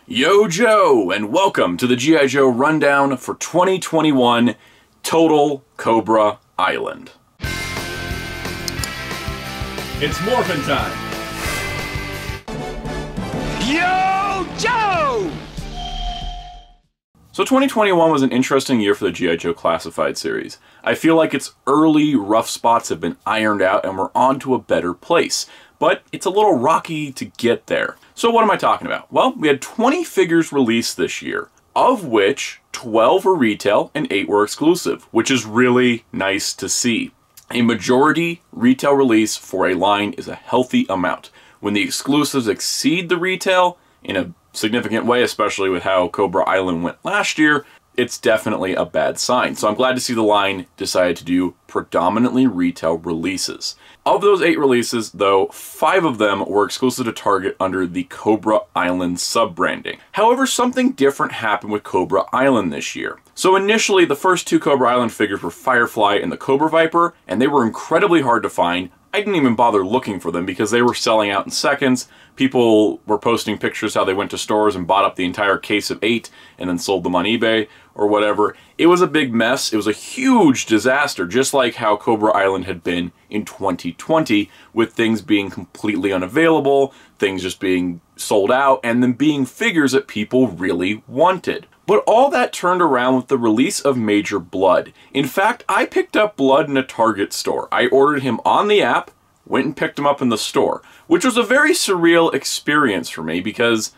Yo Joe, and welcome to the G.I. Joe Rundown for 2021 Total Cobra Island. It's morphin' time! Yo Joe! So 2021 was an interesting year for the G.I. Joe Classified series. I feel like its early rough spots have been ironed out and we're on to a better place. But it's a little rocky to get there. So what am I talking about? Well, we had 20 figures released this year, of which 12 were retail and 8 were exclusive, which is really nice to see. A majority retail release for a line is a healthy amount. When the exclusives exceed the retail in a significant way, especially with how Cobra Island went last year, it's definitely a bad sign. So I'm glad to see the line decided to do predominantly retail releases. Of those 8 releases, though, 5 of them were exclusive to Target under the Cobra Island sub-branding. However, something different happened with Cobra Island this year. So initially, the first 2 Cobra Island figures were Firefly and the Cobra Viper, and they were incredibly hard to find. I didn't even bother looking for them because they were selling out in seconds. People were posting pictures how they went to stores and bought up the entire case of 8 and then sold them on eBay or whatever. It was a big mess. It was a huge disaster, just like how Cobra Island had been in 2020, with things being completely unavailable, things just being sold out, and then being figures that people really wanted. But all that turned around with the release of Major Bludd. In fact, I picked up Bludd in a Target store. I ordered him on the app, went and picked him up in the store, which was a very surreal experience for me because,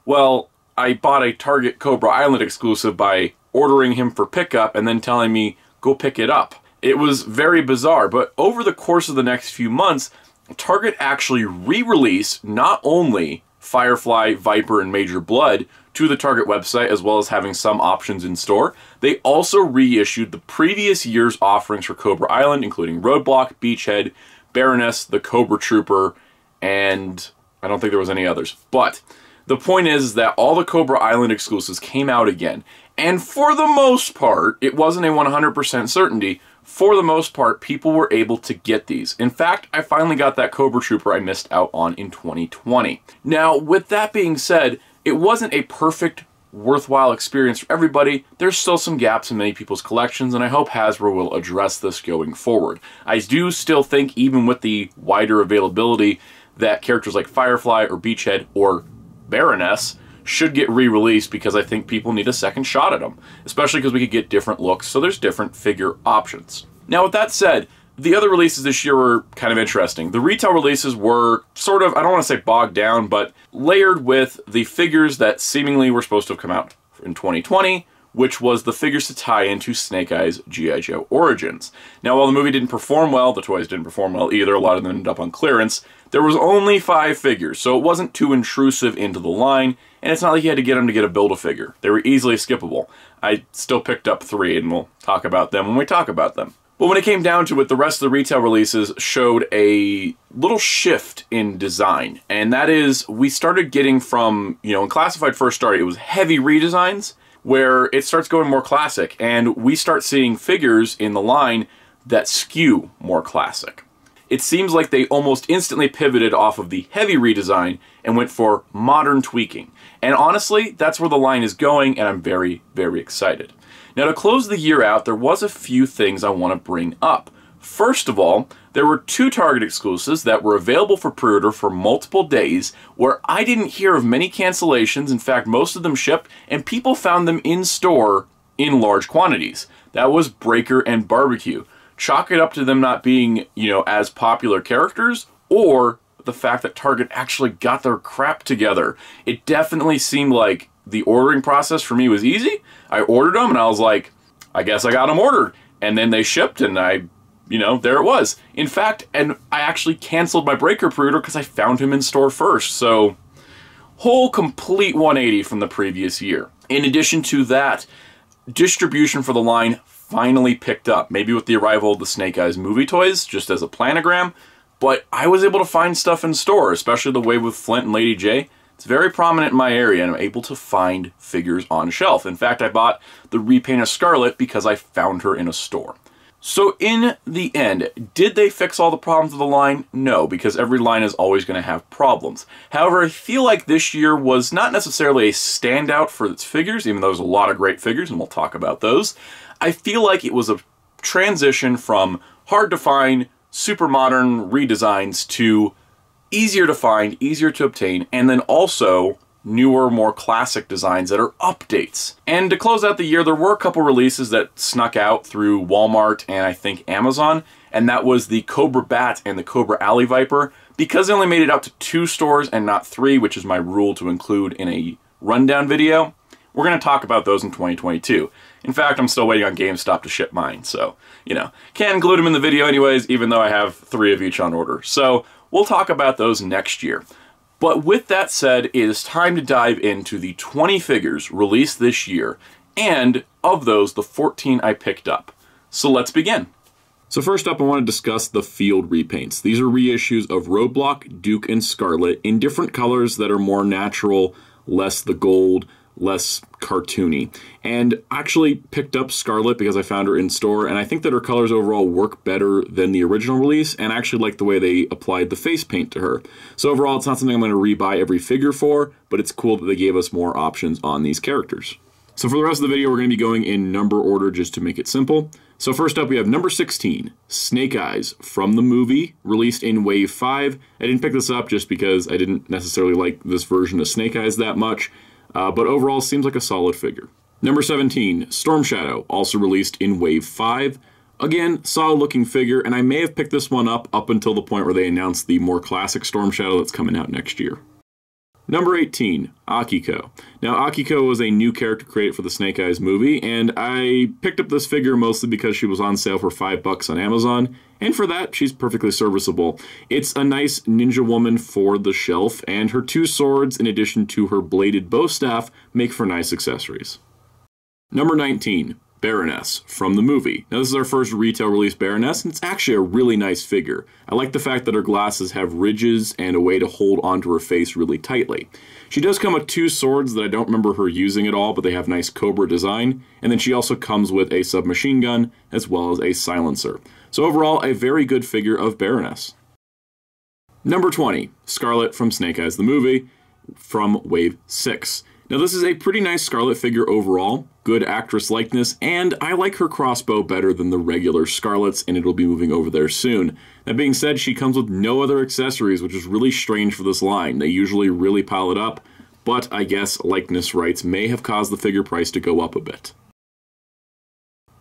well, I bought a Target Cobra Island exclusive by ordering him for pickup and then telling me, go pick it up. It was very bizarre, but over the course of the next few months, Target actually re-released not only Firefly, Viper, and Major Bludd to the Target website, as well as having some options in store. They also reissued the previous year's offerings for Cobra Island, including Roadblock, Beachhead, Baroness, the Cobra Trooper, and I don't think there was any others. But the point is that all the Cobra Island exclusives came out again. And for the most part, it wasn't a 100% certainty. For the most part, people were able to get these. In fact, I finally got that Cobra Trooper I missed out on in 2020. Now, with that being said, it wasn't a perfect, worthwhile experience for everybody. There's still some gaps in many people's collections, and I hope Hasbro will address this going forward. I do still think, even with the wider availability, that characters like Firefly or Beachhead or Baroness should get re-released because I think people need a second shot at them, especially because we could get different looks, so there's different figure options. Now, with that said, the other releases this year were kind of interesting. The retail releases were sort of, I don't want to say bogged down, but layered with the figures that seemingly were supposed to have come out in 2020, which was the figures to tie into Snake Eyes G.I. Joe Origins. Now, while the movie didn't perform well, the toys didn't perform well either, a lot of them ended up on clearance, there was only 5 figures, so it wasn't too intrusive into the line, and it's not like you had to get them to get a Build-A-Figure. They were easily skippable. I still picked up 3, and we'll talk about them when we talk about them. But when it came down to it, the rest of the retail releases showed a little shift in design, and that is, we started getting from, when Classified first started, it was heavy redesigns, where it starts going more classic, and we start seeing figures in the line that skew more classic. It seems like they almost instantly pivoted off of the heavy redesign and went for modern tweaking. And honestly, that's where the line is going, and I'm very, very excited. Now, to close the year out, there was a few things I want to bring up. First of all, there were 2 Target exclusives that were available for pre-order for multiple days where I didn't hear of many cancellations. In fact, most of them shipped, and people found them in store in large quantities. That was Breaker and Barbecue. Chalk it up to them not being, as popular characters, or the fact that Target actually got their crap together. It definitely seemed like the ordering process for me was easy. I ordered them, and I was like, I guess I got them ordered. And then they shipped, and there it was. In fact, and I actually canceled my Breaker pre-order because I found him in store first. So, whole complete 180 from the previous year. In addition to that, distribution for the line finally picked up, maybe with the arrival of the Snake Eyes movie toys, just as a planogram, but I was able to find stuff in store, especially the way with Flint and Lady Jaye. It's very prominent in my area, and I'm able to find figures on shelf. In fact, I bought the repaint of Scarlett because I found her in a store. So in the end, did they fix all the problems of the line? No, because every line is always going to have problems. However, I feel like this year was not necessarily a standout for its figures, even though there's a lot of great figures, and we'll talk about those. I feel like it was a transition from hard to find, super modern redesigns to easier to find, easier to obtain, and then also newer, more classic designs that are updates. And to close out the year, there were a couple releases that snuck out through Walmart and I think Amazon, and that was the Cobra Bat and the Cobra Alley Viper. Because they only made it out to 2 stores and not 3, which is my rule to include in a rundown video, we're going to talk about those in 2022. In fact, I'm still waiting on GameStop to ship mine, so, you know, can't include them in the video anyways, even though I have 3 of each on order. So we'll talk about those next year. But with that said, it is time to dive into the 20 figures released this year, and of those, the 14 I picked up. So let's begin. So first up, I want to discuss the field repaints. These are reissues of Roadblock, Duke, and Scarlett in different colors that are more natural, less the gold, less cartoony. And I actually picked up Scarlett because I found her in store, and I think that her colors overall work better than the original release, and I actually like the way they applied the face paint to her. So overall, it's not something I'm going to rebuy every figure for, but it's cool that they gave us more options on these characters. So for the rest of the video, we're going to be going in number order just to make it simple. So first up, we have number 16, Snake Eyes from the movie, released in Wave 5. I didn't pick this up just because I didn't necessarily like this version of Snake Eyes that much. But overall, seems like a solid figure. Number 17, Storm Shadow, also released in Wave 5. Again, solid looking figure, and I may have picked this one up until the point where they announced the more classic Storm Shadow that's coming out next year. Number 18, Akiko. Now, Akiko was a new character created for the Snake Eyes movie, and I picked up this figure mostly because she was on sale for $5 on Amazon, and for that, she's perfectly serviceable. It's a nice ninja woman for the shelf, and her 2 swords, in addition to her bladed bow staff, make for nice accessories. Number 19, Baroness from the movie. Now, this is our first retail release Baroness, and it's actually a really nice figure. I like the fact that her glasses have ridges and a way to hold onto her face really tightly. She does come with 2 swords that I don't remember her using at all, but they have nice Cobra design, and then she also comes with a submachine gun as well as a silencer. So overall, a very good figure of Baroness. Number 20, Scarlett from Snake Eyes the movie from Wave 6. Now this is a pretty nice Scarlett figure overall, good actress likeness, and I like her crossbow better than the regular Scarlett's, and it'll be moving over there soon. That being said, she comes with no other accessories, which is really strange for this line. They usually really pile it up, but I guess likeness rights may have caused the figure price to go up a bit.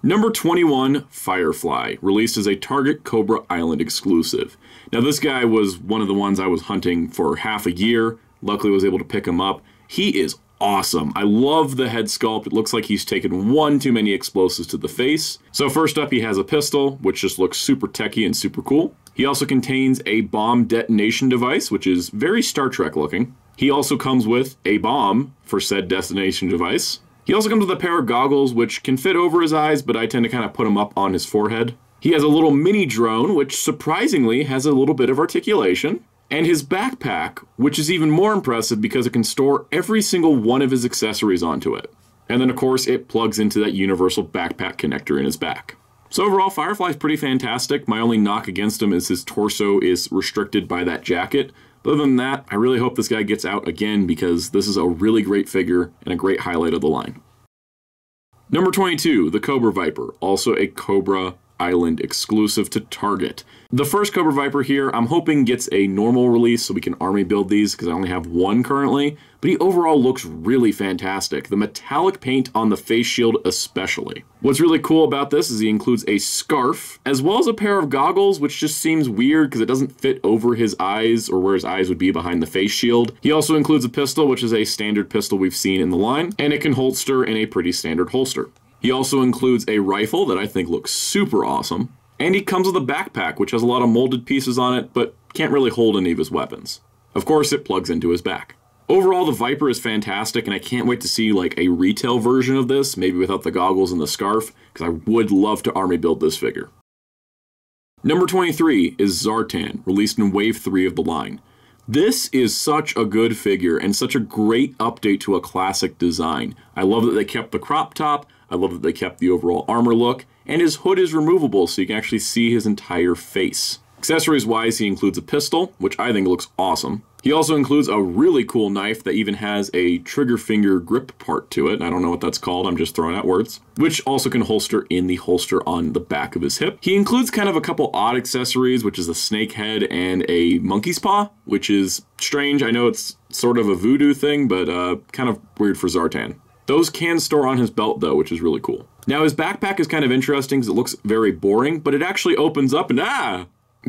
Number 21, Firefly, released as a Target Cobra Island exclusive. Now this guy was one of the ones I was hunting for half a year, luckily was able to pick him up. He is awesome. I love the head sculpt. It looks like he's taken one too many explosives to the face. So first up, he has a pistol, which just looks super techy and super cool. He also contains a bomb detonation device, which is very Star Trek looking. He also comes with a bomb for said detonation device. He also comes with a pair of goggles, which can fit over his eyes, but I tend to kind of put them up on his forehead. He has a little mini drone, which surprisingly has a little bit of articulation. And his backpack, which is even more impressive because it can store every single one of his accessories onto it. And then of course it plugs into that universal backpack connector in his back. So overall, Firefly's pretty fantastic. My only knock against him is his torso is restricted by that jacket. But other than that, I really hope this guy gets out again because this is a really great figure and a great highlight of the line. Number 22, the Cobra Viper, also a Cobra Island exclusive to Target. The first Cobra Viper here, I'm hoping gets a normal release so we can army build these because I only have one currently, but he overall looks really fantastic. The metallic paint on the face shield especially. What's really cool about this is he includes a scarf as well as a pair of goggles, which just seems weird because it doesn't fit over his eyes or where his eyes would be behind the face shield. He also includes a pistol, which is a standard pistol we've seen in the line, and it can holster in a pretty standard holster. He also includes a rifle that I think looks super awesome, and he comes with a backpack which has a lot of molded pieces on it but can't really hold any of his weapons. Of course, it plugs into his back. Overall, the Viper is fantastic, and I can't wait to see like a retail version of this, maybe without the goggles and the scarf, because I would love to army build this figure. Number 23 is Zartan, released in Wave 3 of the line. This is such a good figure and such a great update to a classic design. I love that they kept the crop top, I love that they kept the overall armor look, and his hood is removable so you can actually see his entire face. Accessories-wise, he includes a pistol, which I think looks awesome. He also includes a really cool knife that even has a trigger finger grip part to it. I don't know what that's called, I'm just throwing out words. Which also can holster in the holster on the back of his hip. He includes kind of a couple odd accessories, which is a snake head and a monkey's paw, which is strange. I know it's sort of a voodoo thing, but kind of weird for Zartan. Those can store on his belt though, which is really cool. Now his backpack is kind of interesting because it looks very boring, but it actually opens up and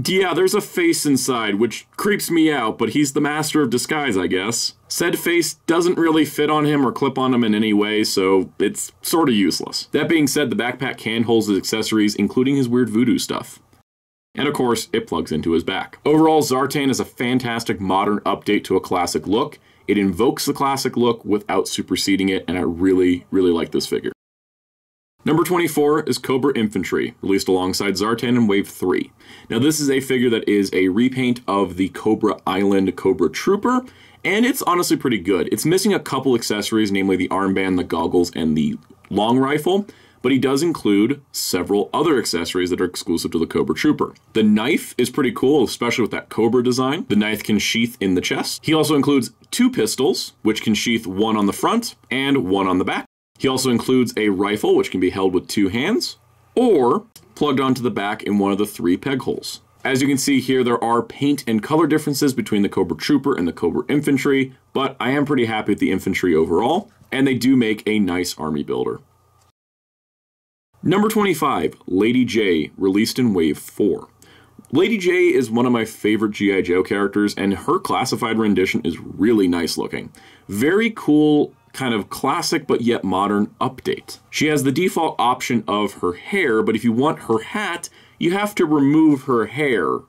yeah, there's a face inside, which creeps me out, but he's the master of disguise, I guess. Said face doesn't really fit on him or clip on him in any way, so it's sort of useless. That being said, the backpack can hold his accessories, including his weird voodoo stuff. And of course, it plugs into his back. Overall, Zartan is a fantastic modern update to a classic look. It invokes the classic look without superseding it, and I really, really like this figure. Number 24 is Cobra Infantry, released alongside Zartan in Wave 3. Now this is a figure that is a repaint of the Cobra Island Cobra Trooper, and it's honestly pretty good. It's missing a couple accessories, namely the armband, the goggles, and the long rifle, but he does include several other accessories that are exclusive to the Cobra Trooper. The knife is pretty cool, especially with that Cobra design. The knife can sheath in the chest. He also includes 2 pistols, which can sheath one on the front and one on the back. He also includes a rifle, which can be held with 2 hands, or plugged onto the back in one of the 3 peg holes. As you can see here, there are paint and color differences between the Cobra Trooper and the Cobra Infantry, but I am pretty happy with the Infantry overall, and they do make a nice army builder. Number 25, Lady Jaye, released in Wave 4. Lady Jaye is one of my favorite G.I. Joe characters, and her classified rendition is really nice looking. Very cool, kind of classic but yet modern update. She has the default option of her hair, but if you want her hat, you have to remove her hair.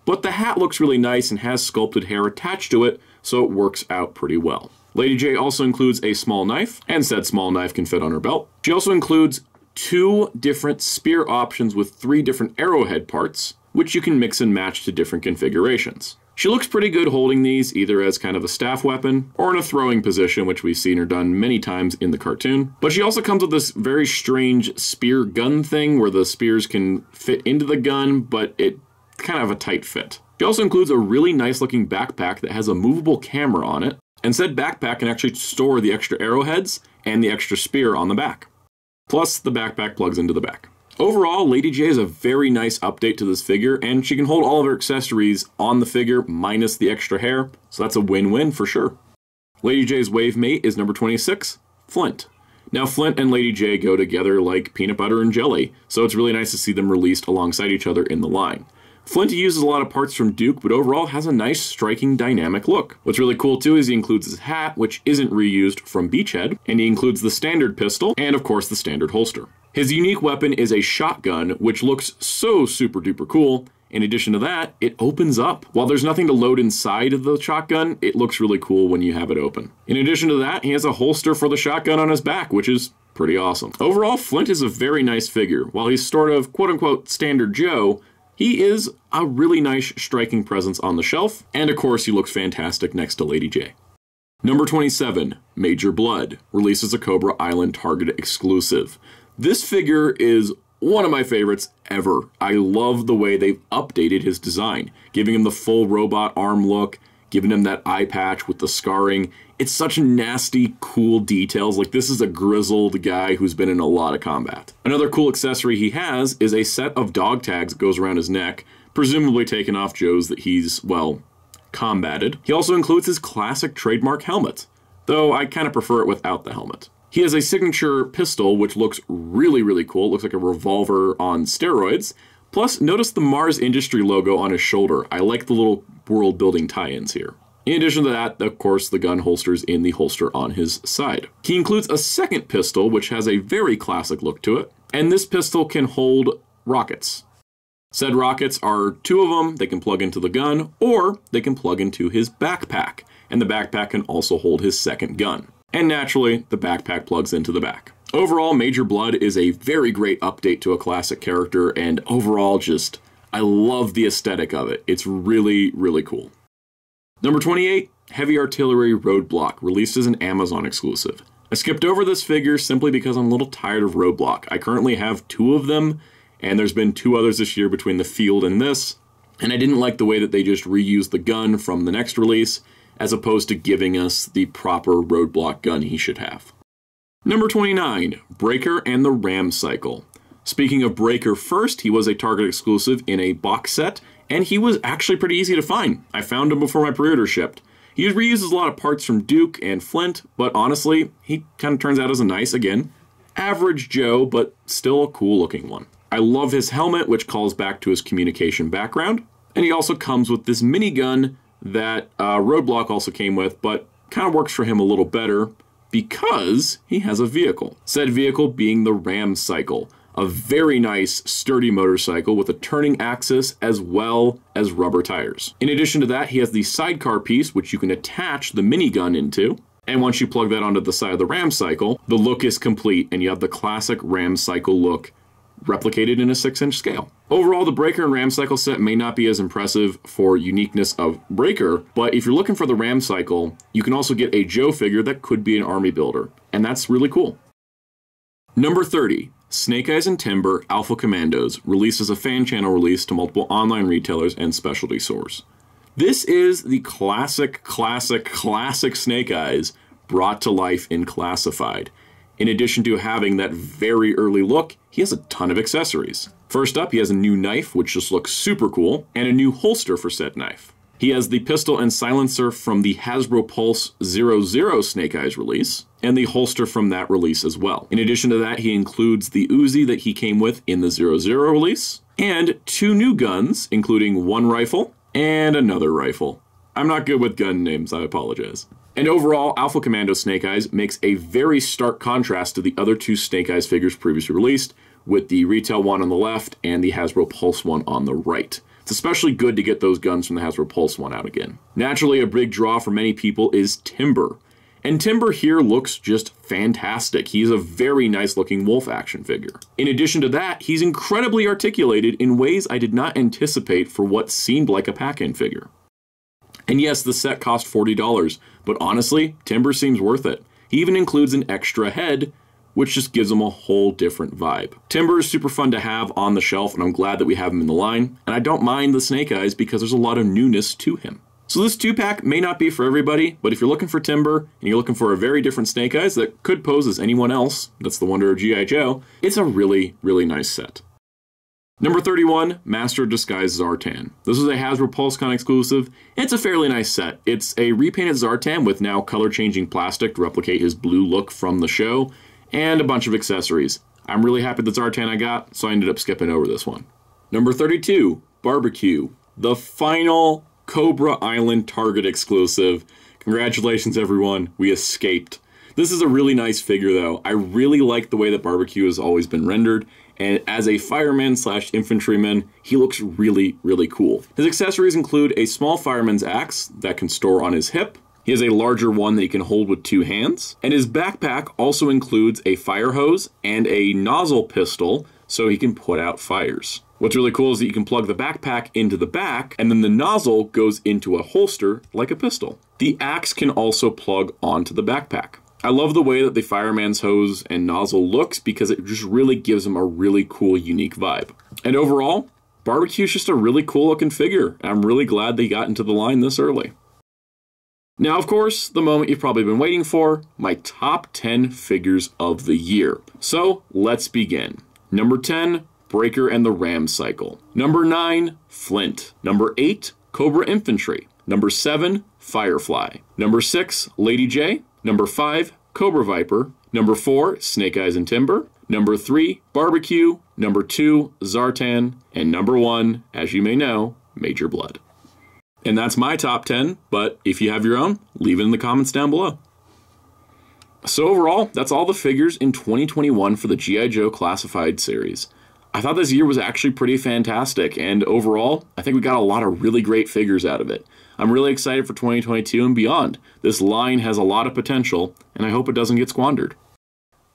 But the hat looks really nice and has sculpted hair attached to it, so it works out pretty well. Lady Jaye also includes a small knife, and said small knife can fit on her belt. She also includes 2 different spear options with 3 different arrowhead parts, which you can mix and match to different configurations. She looks pretty good holding these, either as kind of a staff weapon or in a throwing position, which we've seen her done many times in the cartoon. But she also comes with this very strange spear gun thing where the spears can fit into the gun, but it kind of a tight fit. She also includes a really nice looking backpack that has a movable camera on it, and said backpack can actually store the extra arrowheads and the extra spear on the back. Plus, the backpack plugs into the back. Overall, Lady Jaye is a very nice update to this figure, and she can hold all of her accessories on the figure minus the extra hair, so that's a win-win for sure. Lady Jaye's wave mate is number 26, Flint. Now, Flint and Lady Jaye go together like peanut butter and jelly, so it's really nice to see them released alongside each other in the line. Flint uses a lot of parts from Duke, but overall has a nice, striking, dynamic look. What's really cool too is he includes his hat, which isn't reused from Beachhead, and he includes the standard pistol, and of course the standard holster. His unique weapon is a shotgun, which looks so super duper cool. In addition to that, it opens up. While there's nothing to load inside of the shotgun, it looks really cool when you have it open. In addition to that, he has a holster for the shotgun on his back, which is pretty awesome. Overall, Flint is a very nice figure. While he's sort of quote-unquote standard Joe, he is a really nice striking presence on the shelf, and of course he looks fantastic next to Lady Jaye. Number 27, Major Bludd, released as a Cobra Island Target exclusive. This figure is one of my favorites ever. I love the way they've updated his design, giving him the full robot arm look, giving him that eye patch with the scarring. It's such nasty, cool details. Like, this is a grizzled guy who's been in a lot of combat. Another cool accessory he has is a set of dog tags that goes around his neck, presumably taken off Joe's that he's, well, combated. He also includes his classic trademark helmet, though I kind of prefer it without the helmet. He has a signature pistol, which looks really, really cool. It looks like a revolver on steroids. Plus, notice the Mars Industry logo on his shoulder. I like the little world-building tie-ins here. In addition to that, of course, the gun holster's in the holster on his side. He includes a second pistol, which has a very classic look to it, and this pistol can hold rockets. Said rockets are 2 of them. They can plug into the gun, or they can plug into his backpack, and the backpack can also hold his second gun. And naturally, the backpack plugs into the back. Overall, Major Bludd is a very great update to a classic character, and overall just, I love the aesthetic of it. It's really, really cool. Number 28, Heavy Artillery Roadblock, released as an Amazon exclusive. I skipped over this figure simply because I'm a little tired of Roadblock. I currently have 2 of them, and there's been 2 others this year between the Field and this, and I didn't like the way that they just reused the gun from the next release, as opposed to giving us the proper Roadblock gun he should have. Number 29, Breaker and the Ram Cycle. Speaking of Breaker first, he was a Target exclusive in a box set, and he was actually pretty easy to find. I found him before my pre-order shipped. He reuses a lot of parts from Duke and Flint, but honestly, he kind of turns out as a nice, again, average Joe, but still a cool looking one. I love his helmet, which calls back to his communication background, and he also comes with this minigun that Roadblock also came with, but kind of works for him a little better because he has a vehicle. Said vehicle being the Ram Cycle, a very nice, sturdy motorcycle with a turning axis as well as rubber tires. In addition to that, he has the sidecar piece, which you can attach the minigun into. And once you plug that onto the side of the Ram Cycle, the look is complete and you have the classic Ram Cycle look replicated in a 6-inch scale. Overall, the Breaker and Ram Cycle set may not be as impressive for uniqueness of Breaker, but if you're looking for the Ram Cycle, you can also get a Joe figure that could be an army builder, and that's really cool. Number 30, Snake Eyes and Timber Alpha Commandos, released as a fan channel release to multiple online retailers and specialty stores. This is the classic Snake Eyes brought to life in Classified. In addition to having that very early look, he has a ton of accessories. First up, he has a new knife, which just looks super cool, and a new holster for said knife. He has the pistol and silencer from the Hasbro Pulse 00 Snake Eyes release, and the holster from that release as well. In addition to that, he includes the Uzi that he came with in the 00 release, and 2 new guns, including 1 rifle and another rifle. I'm not good with gun names, I apologize. And overall, Alpha Commando Snake Eyes makes a very stark contrast to the other 2 Snake Eyes figures previously released, with the retail one on the left and the Hasbro Pulse one on the right. It's especially good to get those guns from the Hasbro Pulse one out again. Naturally, a big draw for many people is Timber. And Timber here looks just fantastic. He's a very nice looking wolf action figure. In addition to that, he's incredibly articulated in ways I did not anticipate for what seemed like a pack-in figure. And yes, the set cost $40, but honestly, Timber seems worth it. He even includes an extra head, which just gives him a whole different vibe. Timber is super fun to have on the shelf, and I'm glad that we have him in the line. And I don't mind the Snake Eyes because there's a lot of newness to him. So this 2-pack may not be for everybody, but if you're looking for Timber, and you're looking for a very different Snake Eyes that could pose as anyone else, that's the wonder of G.I. Joe, it's a really, really nice set. Number 31, Master of Disguise Zartan. This is a Hasbro PulseCon exclusive. It's a fairly nice set. It's a repainted Zartan with now color-changing plastic to replicate his blue look from the show, and a bunch of accessories. I'm really happy with the Zartan I got, so I ended up skipping over this one. Number 32, Barbecue. The final Cobra Island Target exclusive. Congratulations, everyone. We escaped. This is a really nice figure, though. I really like the way that Barbecue has always been rendered. And as a fireman / infantryman, he looks really, really cool. His accessories include a small fireman's axe that can store on his hip. He has a larger one that he can hold with 2 hands. And his backpack also includes a fire hose and a nozzle pistol so he can put out fires. What's really cool is that you can plug the backpack into the back, and then the nozzle goes into a holster like a pistol. The axe can also plug onto the backpack. I love the way that the fireman's hose and nozzle looks because it just really gives him a really cool, unique vibe. And overall, Barbecue's just a really cool looking figure, and I'm really glad they got into the line this early. Now, of course, the moment you've probably been waiting for, my top 10 figures of the year. So, let's begin. Number 10, Breaker and the Ram Cycle. Number 9, Flint. Number 8, Cobra Infantry. Number 7, Firefly. Number 6, Lady Jaye. Number 5, Cobra Viper. Number 4, Snake Eyes and Timber. Number 3, Barbecue. Number 2, Zartan. And number 1, as you may know, Major Bludd. And that's my top 10, but if you have your own, leave it in the comments down below. So overall, that's all the figures in 2021 for the G.I. Joe Classified series. I thought this year was actually pretty fantastic, and overall, I think we got a lot of really great figures out of it. I'm really excited for 2022 and beyond. This line has a lot of potential, and I hope it doesn't get squandered.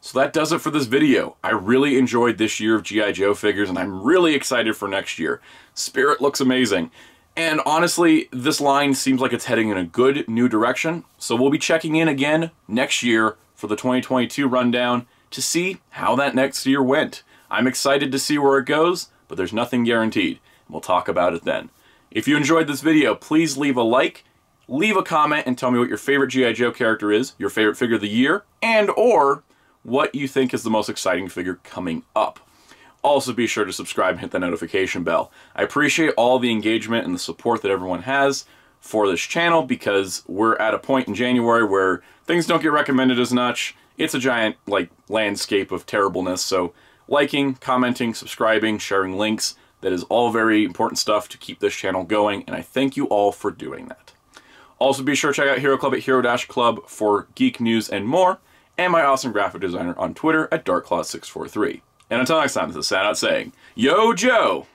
So that does it for this video. I really enjoyed this year of G.I. Joe figures, and I'm really excited for next year. Spirit looks amazing. And honestly, this line seems like it's heading in a good new direction, so we'll be checking in again next year for the 2022 rundown to see how that next year went. I'm excited to see where it goes, but there's nothing guaranteed, and we'll talk about it then. If you enjoyed this video, please leave a like, leave a comment, and tell me what your favorite G.I. Joe character is, your favorite figure of the year, and or what you think is the most exciting figure coming up. Also be sure to subscribe and hit the notification bell. I appreciate all the engagement and the support that everyone has for this channel, because we're at a point in January where things don't get recommended as much. It's a giant, like, landscape of terribleness, so liking, commenting, subscribing, sharing links, that is all very important stuff to keep this channel going, and I thank you all for doing that. Also be sure to check out Hero Club at Hero-Club for geek news and more, and my awesome graphic designer on Twitter at DarkClaw643. And until next time, this is Soundout saying, Yo Joe!